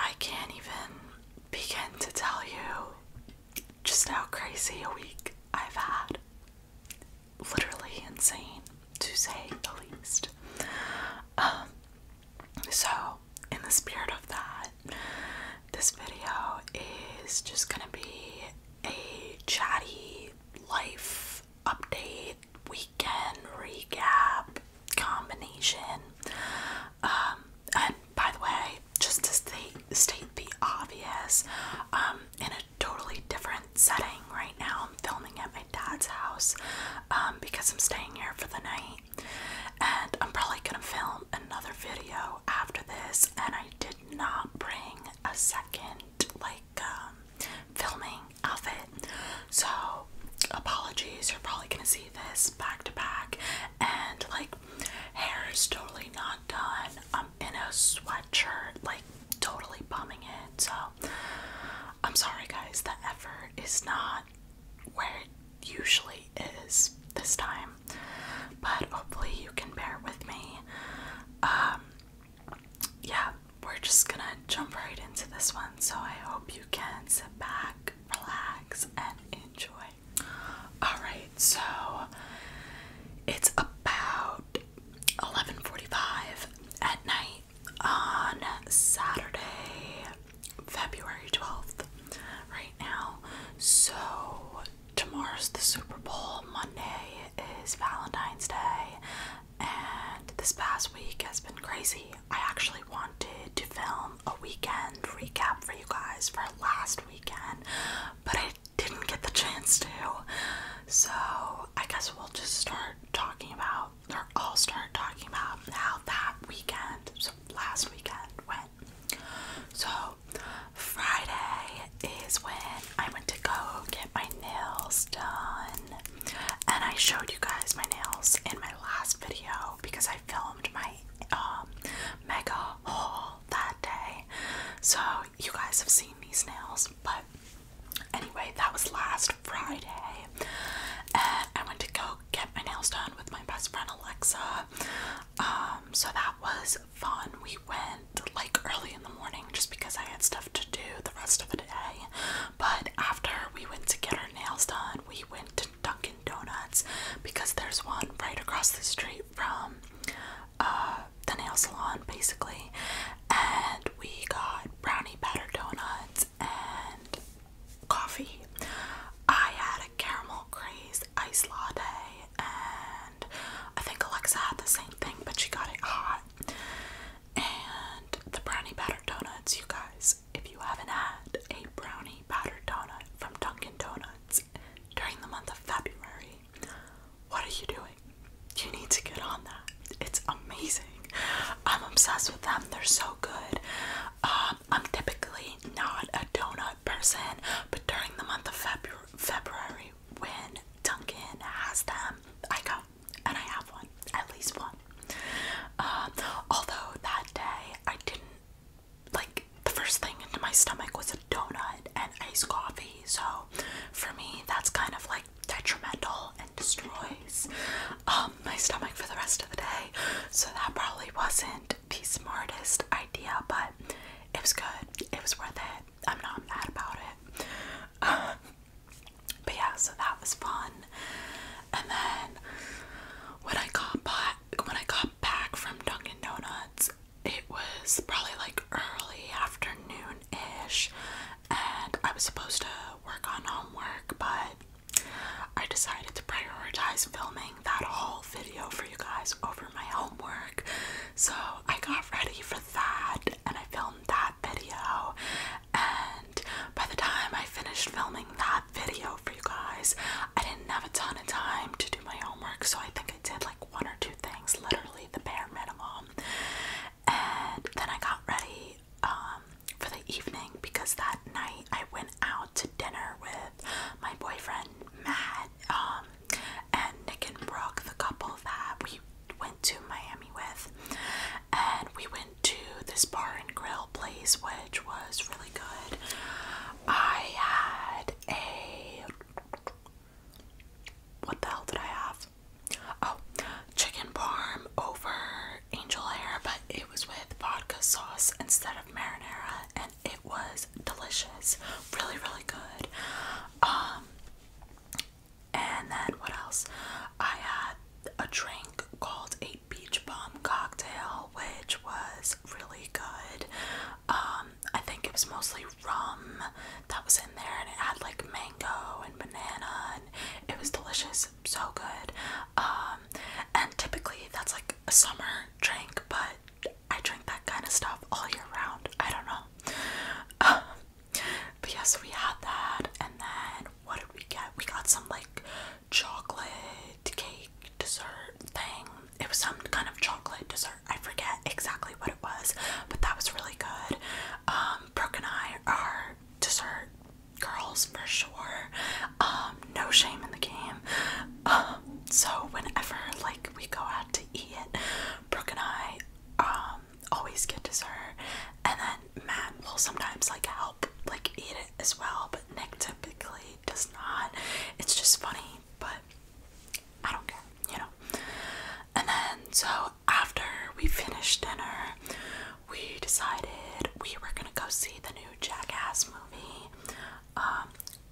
I can't even begin to tell you just how crazy a week I've had. Literally insane, to say the least. So, in the spirit of that, this video is just gonna be a chatty life update, weekend recap combination. And by the way, just to state the obvious, in a totally different setting right now. I'm filming at my dad's house because I'm staying here for the night, and I'm probably gonna film another video after this, and I did not bring a second filming outfit, so apologies. You're probably gonna see this back to back, and hair is totally not done. I'm in a sweatshirt, totally bumming it, so I'm sorry guys, the effort is not where it usually is this time, but hopefully you can bear with me. Yeah, we're just gonna jump right into this one, so I hope you can sit back, relax, and enjoy. Alright, so it's about 11:45 at night on Saturday, February 12th, right now. So tomorrow's the Super Bowl, Monday is Valentine's Day, and this past week has been crazy. I actually wanted to film a weekend recap for you guys for last weekend, but I didn't get the chance to. So I guess we'll just start talking about, or I'll start talking about how that weekend, so last weekend, went. So Friday is when I went to go get my nails done, and I showed you guys my nails in my last video because I filmed my mega haul that day, so you guys have seen these nails. But anyway, that was last Friday, and I went to go get my nails done with my best friend Alexa. So that was fun. We went early in the morning just because I had stuff to do the rest of the day, but after we went to get our nails done, we went to Dunkin' Donuts because there's one right across the street from the nail salon basically, and we got brownie batter donuts and coffee. I had a caramel craze iced latte, and I think Alexa had the same thing, but she got it hot. And the brownie batter donuts, you guys, if you haven't had a brownie batter donut from Dunkin' Donuts during the month of February, what are you doing? You need to get on that. It's amazing. I'm obsessed with them. They're so good. I'm typically not a donut person, but during the month of February, when Dunkin' has them, I go and I have one, at least one. Although that day I didn't, the first thing into my stomach was a donut and iced coffee, so for me that's kind of detrimental and destroys my stomach for the rest of the day, so that probably wasn't the smartest idea, but it was good. It was worth it. I'm not mad about it. But yeah, so that was fun. And then when I got back from Dunkin' Donuts, it was probably early afternoon-ish, and I was supposed to work on homework, but I decided to prioritize filming that whole video for you guys over my homework. So I got ready for that, and I filmed that video, and by the time I finished filming that video for you guys, I didn't have a ton of time to do my homework. delicious, so good. And typically that's like a summer drink, but I drink that kind of stuff all year round. I don't know. But yeah, so we had that, and then what did we get? We got some like chocolate cake dessert thing. It was some kind of chocolate dessert. I forget exactly what it was, but that was really good. Brooke and I are dessert girls for sure. No shame in the game. So whenever like we go out to eat, Brooke and I always get dessert, and then Matt will sometimes like help like eat it as well, but Nick typically does not. It's just funny, but I don't care, you know. And then so after we finished dinner, we decided we were gonna go see the new Jackass movie,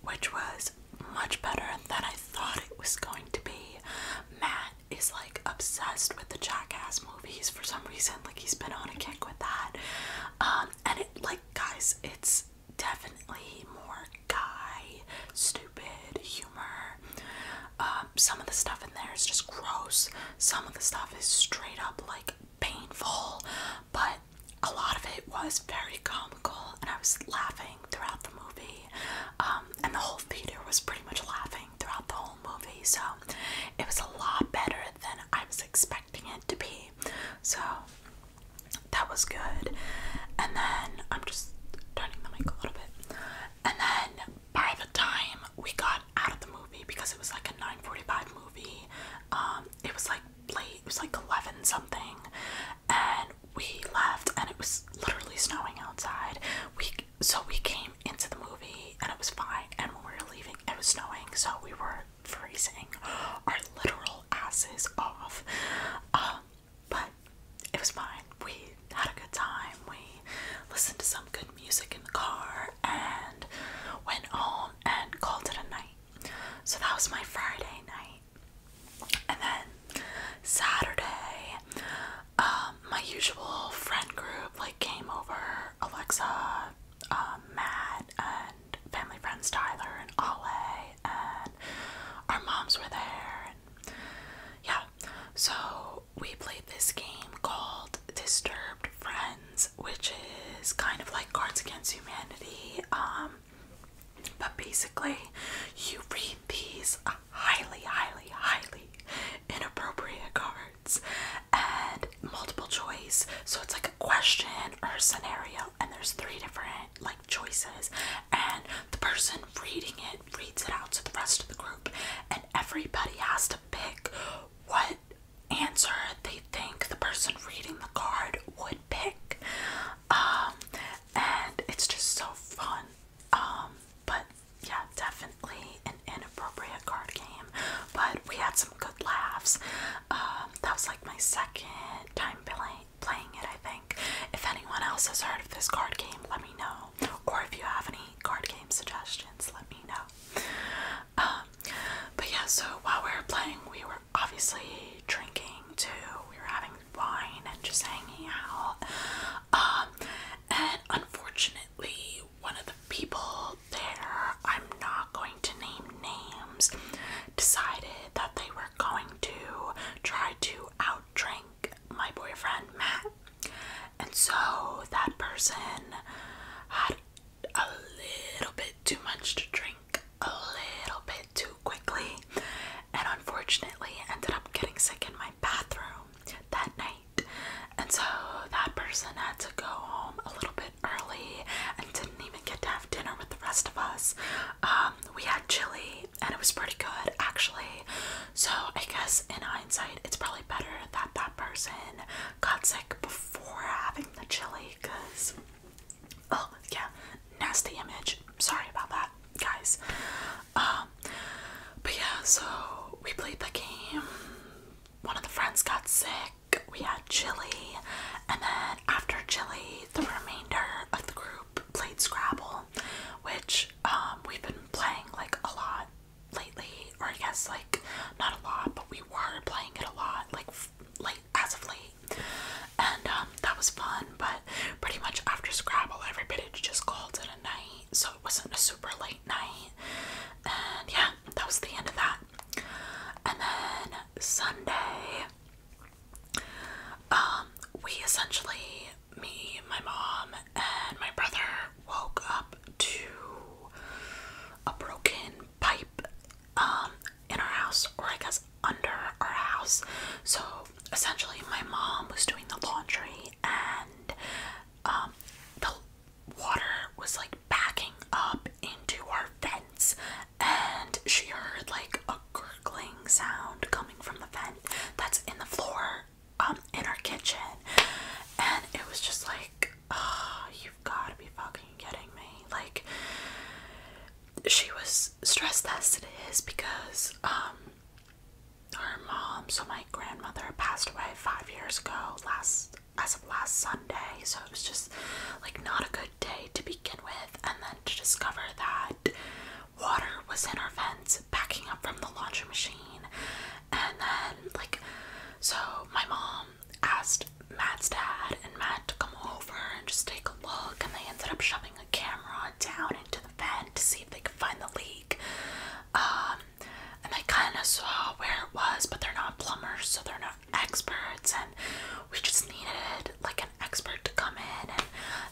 which was much better than I thought it was going to be. Matt is like obsessed with the Jackass movies for some reason. Like he's been on a kick with that. And it, like, guys, it's definitely more guy stupid humor. Some of the stuff in there is just gross. Some of the stuff is straight up like painful, but a lot of it was very comical, and I was laughing throughout the movie. And the whole theater was pretty much laughing throughout the whole movie, so it was a lot better than I was expecting it to be. So that was good. And then I'm just turning the mic a little bit. And then by the time we got out of the movie, because it was like a 9:45 movie, it was like late, it was like 11 something, and we left and it was literally snowing outside. So we came into the movie and it was fine, and when we were leaving it was snowing, so we were freezing our literal asses off. But it was fine. We had a good time. We listened to some good music in the car and went home and called it a night. So that was my Friday night. And then Saturday, my usual friend group like came over. Alexa, Matt, and family friends Tyler and Ale, and our moms were there, and yeah, so we played this game called Disturbed Friends, which is kind of like Cards Against Humanity, but basically you read these highly inappropriate cards and multiple choice, so it's like a question or a scenario, and there's 3 different like choices, and the person reading it reads it out to the rest of the group, and everybody has to pick what answer they think the person reading the card would pick. And it's just so fun. But yeah, definitely an inappropriate card game, but we had some good laughs. That was like my second time playing it, I think. If anyone else has heard of this card game, let me know. Or if you have any card game suggestions, let me know. But yeah, so while we were playing, we were obviously drinking too. We were having wine and just hanging out. And unfortunately, one of the people there, I'm not going to name names, decided that they were going to try to outdrink my boyfriend Matt. And so that person had a little bit too much to drink, a little bit too quickly, and unfortunately ended up getting sick in my bathroom that night. And so that person had to go home a little bit early and didn't even get to have dinner with the rest of us. We had chili, and it was pretty good actually. So I guess in hindsight, it's probably better that that person got sick before having the chili, because, oh yeah, nasty image. Sorry about that, guys. But yeah, so we played the game. One of the friends got sick. We had chili, and then after chili, the remainder of the group played Scrabble, which we've been playing like a lot lately, or I guess like not a lot, but we were playing it a lot, like as of late, and that was fun. But pretty much after Scrabble, everybody just called it a night, so it wasn't a super late night, and yeah, that was the end of that. essentially my mom was doing the laundry, and the water was like backing up into our vents, and she heard like a gurgling sound coming from the vent that's in the floor in our kitchen. And it was just like, oh, you've got to be fucking kidding me. Like, she was stressed as it is because her mom, so my grandmother, passed away 5 years ago as of last Sunday. So it was just like not a good day to begin with, and then to discover that water was in our vents backing up from the laundry machine. And then like, so my mom asked Matt's dad and Matt to come over and just take a look, and they ended up shoving a camera down into the vent to see if they could find the leak. And they kind of saw where it was, but they're not plumbers, so they're not experts, and we just needed like an expert to come in, and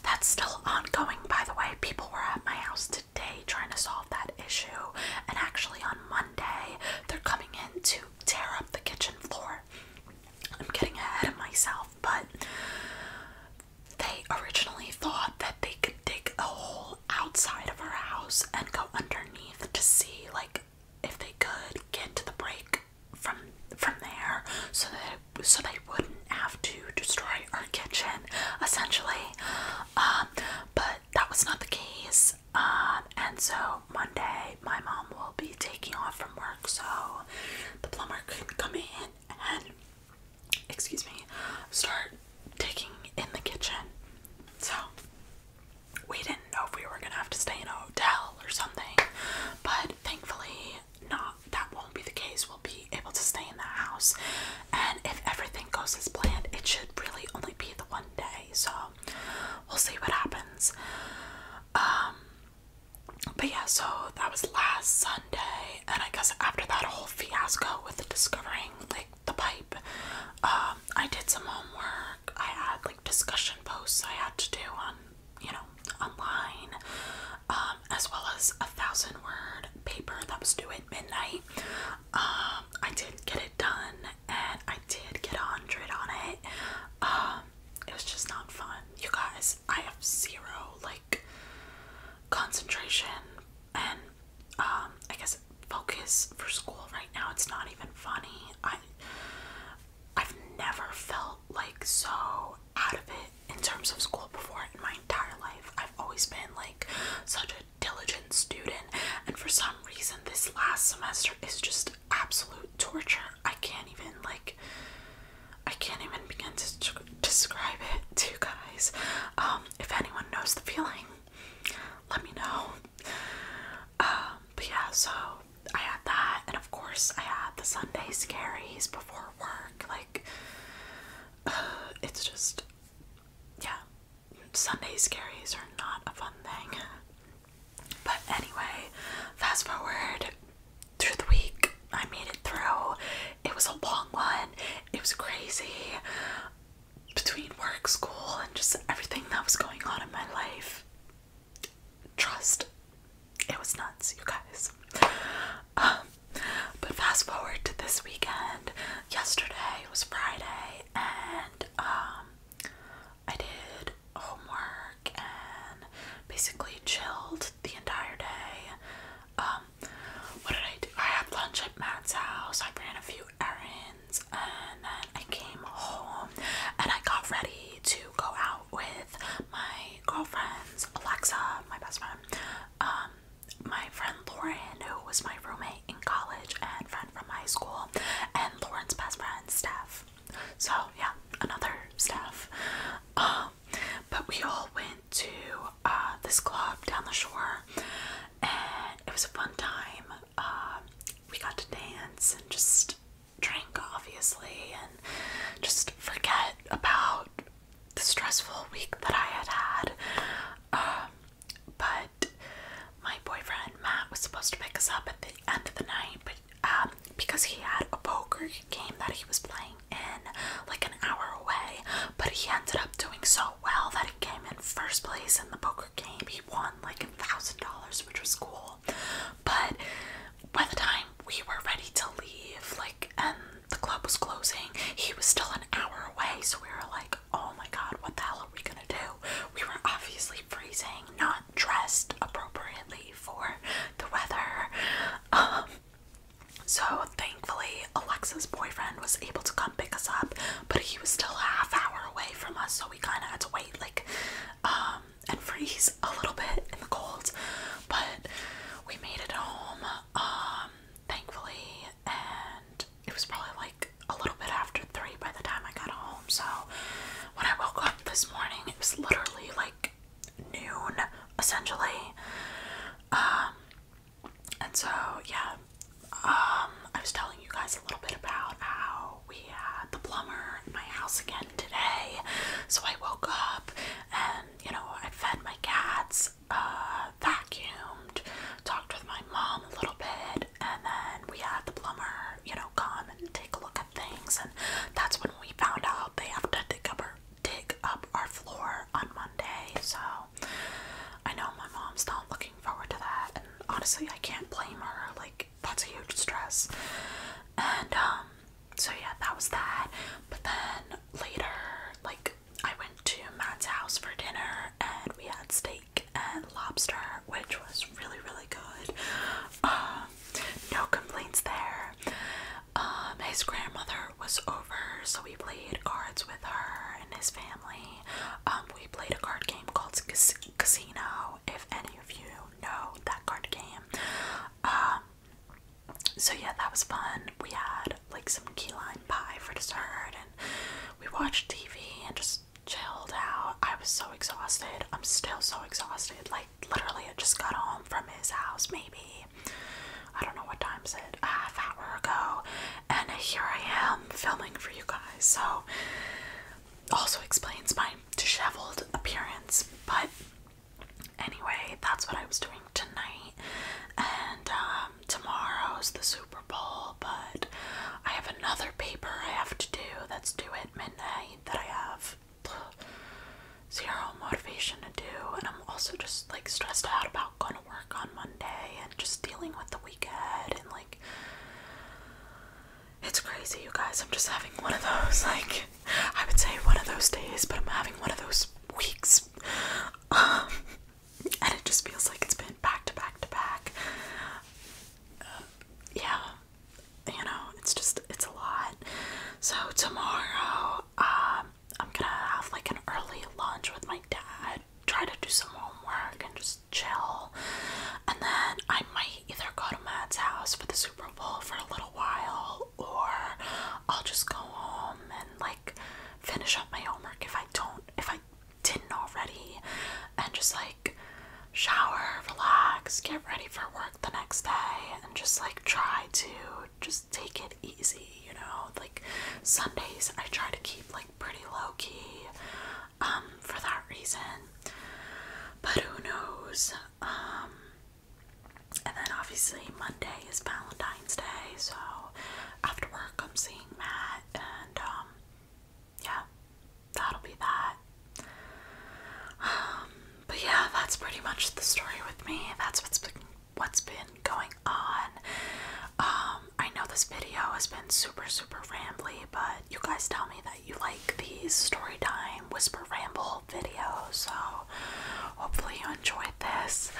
that's still ongoing, by the way. People were at my house today trying to solve that issue, and actually on Monday they're coming in to tear up the kitchen floor. I'm getting ahead of myself, but they originally thought that they could dig a hole outside of our house and go underneath to see like if they could get to the break from there, so they wouldn't have to destroy our kitchen, essentially. But that was not the case. And so Monday my mom will be taking off from work, so the plumber could come in and, excuse me, start digging in the kitchen. So we didn't know if we were gonna have to stay in a hotel or something, but thankfully not. That won't be the case. We'll be able to stay in the house, and if everything goes as planned, it should really only be the one day. So we'll see what happens. But yeah, so that was last Sunday, and I guess after that whole fiasco with discovering like the pipe, I did some homework. I had like discussion posts I had to do on, online, as well as a 1,000-word paper that was due at midnight. I did get it done, and I did get 100 on it. It was just not fun, you guys. I have zero like concentration and I guess focus for school right now. It's not even funny. I've never felt like so out of it in terms of school before in my entire life. I've always been like such a diligent student, and for some reason this last semester is just absolute torture. I can't even begin to describe it to you guys. If anyone knows the feeling, let me know. But yeah, so I had that, and of course I had the Sunday scaries before work. Like, it's just, yeah, Sunday scaries are not a fun thing. But anyway, fast forward through the week, I made it through. It was a long one. It was crazy between work, school, and just everything that was going on in my life. Trust, it was nuts, you guys. But fast forward to this weekend. Yesterday was Friday, and I did homework and basically chilled the entire day. What did I do? I had lunch at Matt's house. I ran a few errands, and then I came home and I got ready to go out with my girlfriends, Alexa, my best friend, my friend Lauren, who was my roommate in college and friend from high school, and Lauren's best friend, Steph. So yeah, another Steph. But we all went to this club down the shore, and it was a fun time. We got to dance and just drink, obviously, and just forget about the stressful week that I had had. But my boyfriend Matt was supposed to pick us up at the end of the night, but because he had a poker game that he was playing in like an hour away, but he ended up doing so well that he came in first place in the poker game. He won like $1,000, which was cool. But by the time we were ready to leave, like, and the club was closing, he was still in but he was still a half hour away from us, so we kind of had to wait, like, and freeze a little bit in the cold. But we made it home, thankfully, and it was probably like a little bit after 3 by the time I got home. So when I woke up this morning, it was literally like noon, essentially. And so yeah, I was telling you guys a little bit about how we had the plumber in my house again today. So I woke up and, you know, I fed my cats, vacuumed, talked with my mom a little bit, and then we had the plumber, you know, come and take a look at things. And that's when we found out they have to dig up our floor on Monday. So I know my mom's not looking forward to that, and honestly I can't blame her. Like, that's a huge stress. And so yeah, that was that. But then later, like, I went to Matt's house for dinner and we had steak and lobster, which was really, really good. No complaints there. His grandmother was over, so we played cards with her and his family. We played a card game called Casino, if any of you know that card game. So yeah, that was fun. We had like some key lime pie for dessert, and we watched TV and just chilled out. I was so exhausted. I'm still so exhausted. Like, literally, I just got home from his house, maybe, I don't know what time is it, a half hour ago, and here I am filming for you guys. So also explains my disheveled appearance. But anyway, that's what I was doing tonight. And tomorrow's the Super Bowl, but I have another paper I have to do that's due at midnight that I have zero motivation to do, and I'm also just like stressed out about going to work on Monday and just dealing with the week ahead, and like, it's crazy, you guys. I'm just having one of those, like, I would say one of those days, but I'm having one of those weeks, and it just feels like it's been back to back to back. Yeah, you know, it's a lot. So tomorrow, I'm gonna have like an early lunch with my dad, try to do some homework and just chill, and then I might either go to Matt's house for the Super Bowl for a little while, or I'll just go home and like finish up my homework if I didn't already, and just like shower, relax, get ready for work the next day, and just like try to just take it easy, you know. Like, Sundays I try to keep like pretty low-key for that reason, but who knows. And then obviously Monday is Valentine's Day, so after work I'm seeing Matt, and yeah, that'll be that. But yeah, that's pretty much the story with me. That's what's been going on. I know this video has been super rambly, but you guys tell me that you like these story time whisper ramble videos, so hopefully you enjoyed this.